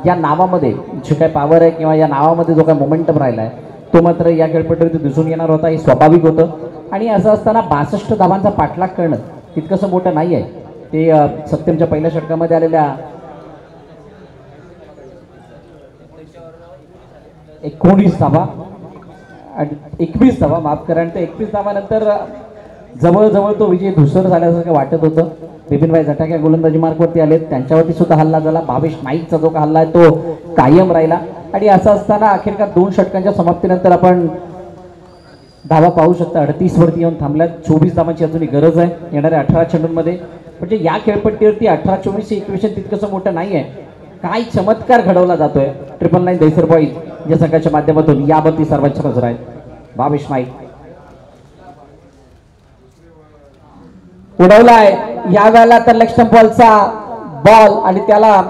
या नावामध्ये जे काही पॉवर आहे किंवा या नावामध्ये जो काही मोमेंटम राहिला आहे तो मात्र या खेळपट्टीवरती दिसून येणार होता. हे स्वाभाविक होतं आणि असं असताना 62 धावांचा पाठलाग करणं तितकंसं मोठं नाही आहे. ते सत्यमच्या पहिल्या षटकामध्ये आलेल्या 19 धावा आणि 21 धावा माफ करा आणि 21 धावानंतर जवळजवळ तो विजय धुसर झाल्यासारखं वाटत होतं. बिपिनभाई झटाक्या गोलंदाजी मार्कवरती आलेत, त्यांच्यावरती सुद्धा हल्ला झाला. भावेश नाईकचा जो का हल्ला आहे तो कायम राहिला आणि असं असताना अखेरकार 2 षटकांच्या समाप्तीनंतर आपण धावा पाहू शकता 38 वरती येऊन थांबल्यात. 24 धावांची अजूनही गरज आहे येणाऱ्या 18 चेंडूंमध्ये. म्हणजे या खेळपट्टीवरती 18-24 हे इक्वेशन तितकंसं मोठं नाही आहे. काय चमत्कार घडवला जातोय. 999 दहिसर बॉईज या संघाच्या माध्यमातून यावरती सर्वांच्या नजर आहेत. भावेश नाईक उडवलाय या वेळेला तर लेग बॉलचा बॉल आणि त्याला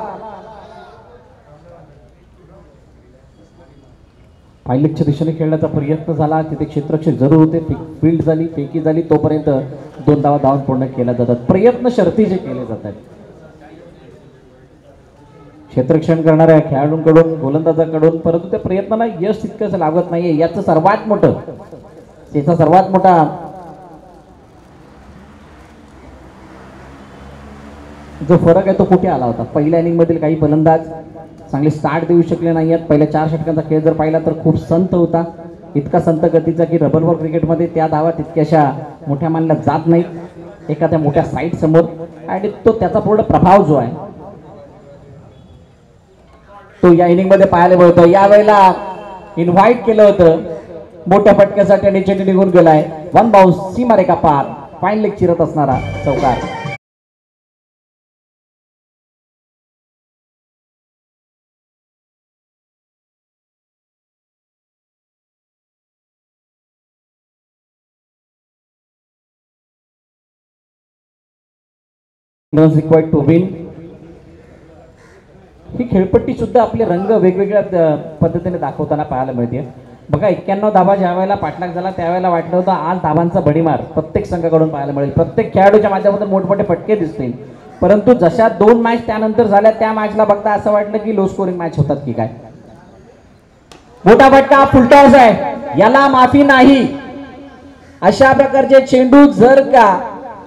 पायलटच्या दिशेने खेळण्याचा प्रयत्न झाला. तिथे क्षेत्ररक्षक जरूर होते. फील्ड झाली, फेकी झाली, तोपर्यंत 2 धावा धावून पूर्ण केल्या जातात. प्रयत्न शर्तीचे केले जातात. क्षेत्ररक्षण करणाऱ्या खेळाडूंकडून गोलंदाजाकडून परंतु त्या प्रयत्नांना यश तितकंच लागत नाहीये. याचं सर्वात मोठा जो फरक आहे तो कुठे आला होता. पहिल्या इनिंग मधील काही फलंदाज चांगले स्टार्ट देऊ शकले नाही आहेत. पहिल्या 4 षटकांचा खेळ जर पाहिला तर खूप संत होता. इतका संत गतीचा की रबर बॉल क्रिकेटमध्ये त्या धावा तितक्याशा मोठ्या मानल्या जात नाहीत एखाद्या मोठ्या साईट समोर आणि तो त्याचा पूर्ण प्रभाव जो आहे तो या इनिंग मध्ये पाहायला मिळतो. यावेळेला इन्व्हाइट केलं होतं मोठ्या फटक्यासाठी आणि चेंडू निघून गेलाय. 1 बाउन्स सीमारेखा पार. फाईन लेग चिरत असणारा चौकार. runs required to win. ही खेळपट्टी सुद्धा आपले रंग वेगवेगळ्या पद्धतीने दाखवताना पाहायला मिळते. बघा 91 धावा ज्या वेळेला पाठलाग झाला त्यावेळेला वाटलं होतं आज धावांचा भडीमार प्रत्येक संघाकडून पाहायला मिळेल, प्रत्येक खेळाडूच्या माध्यमातून मोठमोठे फटके दिसतील. परंतु जशा 2 मॅच त्यानंतर झाल्या त्या मॅचला बघता असं वाटलं की लो स्कोरिंग मॅच होतात की काय. मोठा फटका फुलटॉस आहे, याला माफी नाही. अशा प्रकारचे चेंडू जर का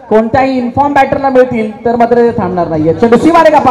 कोणत्याही इन्फॉर्म बॅटरला मिळतील तर मात्र ते थांबणार नाहीये. चेंडू सी मारेगा.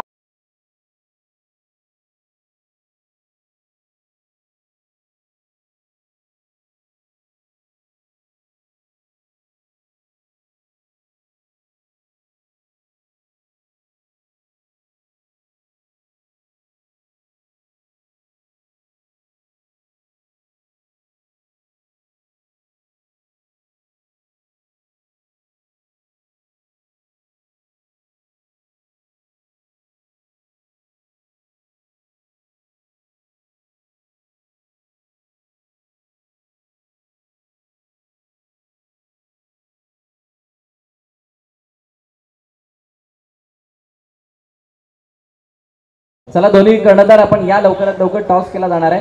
चला दोन्ही कर्णधार आपण या लवकरात लवकर टॉस केला जाणार आहे.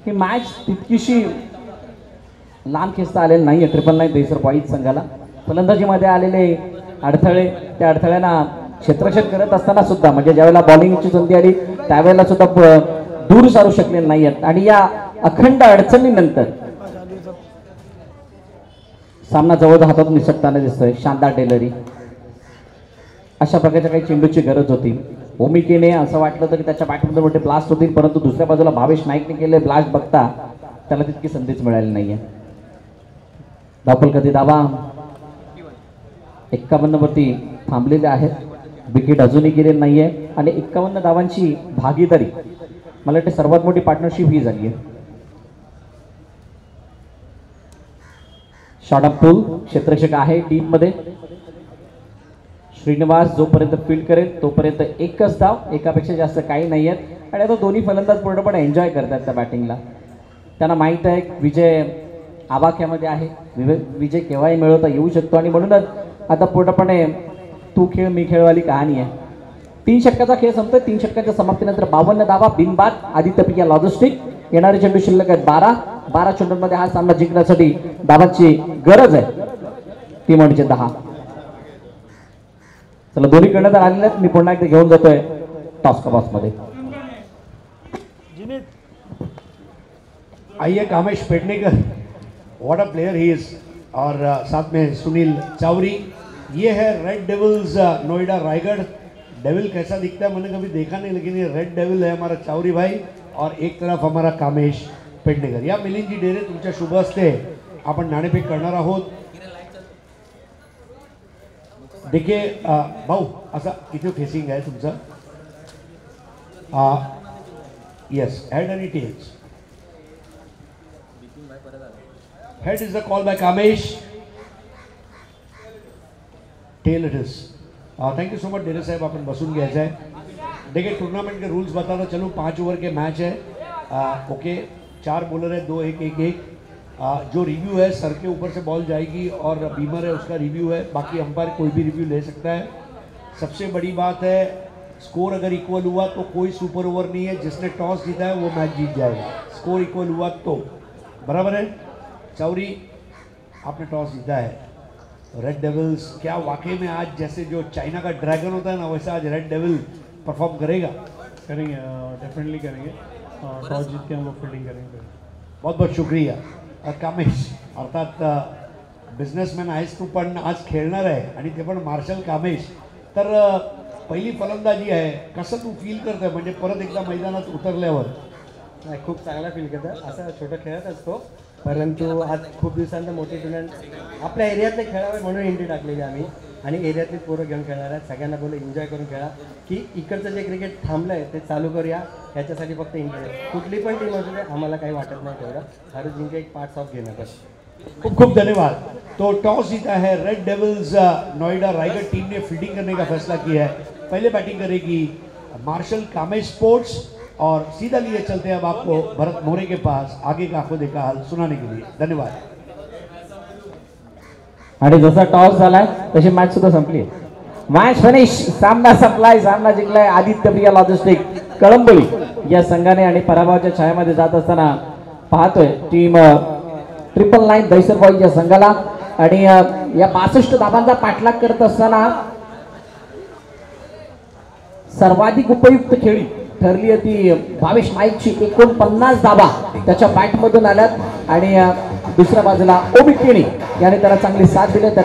ही मॅच तितकीशी लांब खेचता आलेली नाहीये 999 दहिसर बॉईज संघाला. फलंदाजीमध्ये आलेले अडथळे, त्या अडथळ्यांना क्षेत्ररक्षण करत असताना सुद्धा म्हणजे ज्यावेळेला बॉलिंगची संधी आली त्यावेळेला सुद्धा दूर सारू शकले नाहीयेत. आणि या अखंड अडचणीनंतर सामना जवळ हातातून निसटताना दिसतोय. शानदार डेलरी, अशा प्रकारच्या काही चेंडूची गरज होती. ओमिकेने असं वाटलं होतं की त्याच्या बॅटमधून मोठे ब्लास्ट होतील, परंतु दुसऱ्या बाजूला भावेश नाईकने केले ब्लास्ट बघता त्याला तितकी संधीच मिळाली नाहीये. धावफल कधी धावा 51 वरती थांबलेले आहेत. विकेट अजूनही गेलेली नाहीये आणि 51 धावांची भागीदारी मला वाटते सर्वात मोठी पार्टनरशिप ही झाली आहे. शॉट ऑफ पूल क्षेत्ररक्षक आहे टीम मध्ये. श्रीनिवास जोपर्यंत फील्ड करेल तोपर्यंत एकच धाव, एकापेक्षा जास्त काही नाही आहेत. आणि आता दोन्ही फलंदाज पूर्णपणे एन्जॉय करतात त्या बॅटिंगला. त्यांना माहीत आहे विजय आवाक्यामध्ये आहे, विजय केव्हाही मिळवता येऊ शकतो आणि म्हणूनच आता पूर्णपणे तू खेळ मी खेळवाली कहाणी आहे. 3 षटकाचा खेळ संपतोय. 3 षटकाच्या समाप्तीनंतर 52 धावा बिनबाद. आदित्य पिया लॉजिस्टिक. येणारे चेंडू शिल्लक आहेत 12 चेंडूंमध्ये हा सामना जिंकण्यासाठी धावांची गरज आहे. टीम म्हणजे 10. चला दोन्ही कर्णधार आलेले आहेत. मी पुन्हा एकदा घेऊन जातोय टॉस का बॉक्स मध्ये. आइए Kamesh Pednekar, what a player he is. और साथ में सुनील चावरी. ये है Red Devils Noida Raigad. Devil कैसा दिखता है मैंने कभी देखा नहीं, लेकिन ये रेड डेविल है हमारा चावरी भाई और एक तरफ हमारा कामेश पेडनेकर. या मिलिंदजी डेरे तुमच्या शुभ हस्ते आपण नाणेफेक करणार आहोत. देखिए भाऊ असा किती फेसिंग आहे तुमचं. येस, हेड आणि tails. Head is the call by Kamesh. Tail it is. Thank you so much Dere साहब, अपन बसून घ्यायचं आहे. देखिए टूर्नामेंट के रूल्स बताता चलूँ. 5 ओवर के मैच है. ओके 4 बॉलर है, 2 1 1 1. जो रिव्यू है सर के ऊपर से बॉल जाएगी और बीमर है उसका रिव्यू है. बाकी अंपायर कोई भी रिव्यू ले सकता है. सबसे बड़ी बात है स्कोर अगर इक्वल हुआ तो कोई सुपर ओवर नहीं है. जिसने टॉस जीता है वो मैच जीत जाएगा. स्कोर इक्वल हुआ तो बराबर है. चावरी आपने टॉस जीता है. रेड डेविल्स क्या वाकई में आज जैसे जो चाइना का ड्रैगन होता है ना वैसा आज रेड डेविल परफॉर्म करेगा. करेंगे, डेफिनेटली करेंगे. टॉस जीत के हम लोग फील्डिंग करेंगे. बहुत बहुत शुक्रिया. कामेश अर्थात बिझनेसमॅन आहेस तू पण आज खेळणार आहे आणि ते पण मार्शल कामेश. तर पहिली फलंदाजी आहे, कसं तू फील करतोय म्हणजे परत एकदा मैदानात उतरल्यावर. नाही, खूप चांगला फील करतं. असं छोटं खेळत असतो, परंतु आज खूप दिवसांत मोठी टुर्नामेंट आपल्या एरियातले खेळावे म्हणून एंट्री टाकलेली आम्ही आणि एरियातलीच पोरं घेऊन खेळणार आहेत. सगळ्यांना बोलू एन्जॉय करून खेळा, की इकडचं जे क्रिकेट थांबलं आहे ते चालू करूया. ह्याच्यासाठी फक्त एन्जॉय. कुठली पण टीम असू दे आम्हाला काही वाटत नाही तेवढं. हर जिंके एक पार्ट्स ऑफ घेणं बस. खूब खूब धन्यवाद. तो टॉस जीता है Red Devils Noida Raigad team ने फील्डिंग करने का फैसला किया है. पहले बैटिंग करेगी मार्शल कामेश स्पोर्ट्स और सीधा लिए चलते हैं अब आपको भरत मोरे के पास आगे का आंखों देखा हाल सुनाने के लिए. धन्यवाद. आणि जसा टॉस झालाय तशी मॅच सुद्धा संपली. Match finish. सामना संपलाय, सामना जिंकलाय आदित्य प्रिया लॉजिस्टिक. कळंबोली या संघाने आणि पराभवाच्या छायामध्ये जात असताना पाहतोय टीम 999 दहिसर बॉईज या संघाला आणि या 62 धाबांचा पाठलाग करत असताना सर्वाधिक उपयुक्त खेळी ठरली होती भावेश नाईकची 49 धाबा त्याच्या बॅटमधून आल्यात आणि दुसऱ्या बाजूला ओबी केणी याने त्याला चांगली साथ दिली. त्याच्या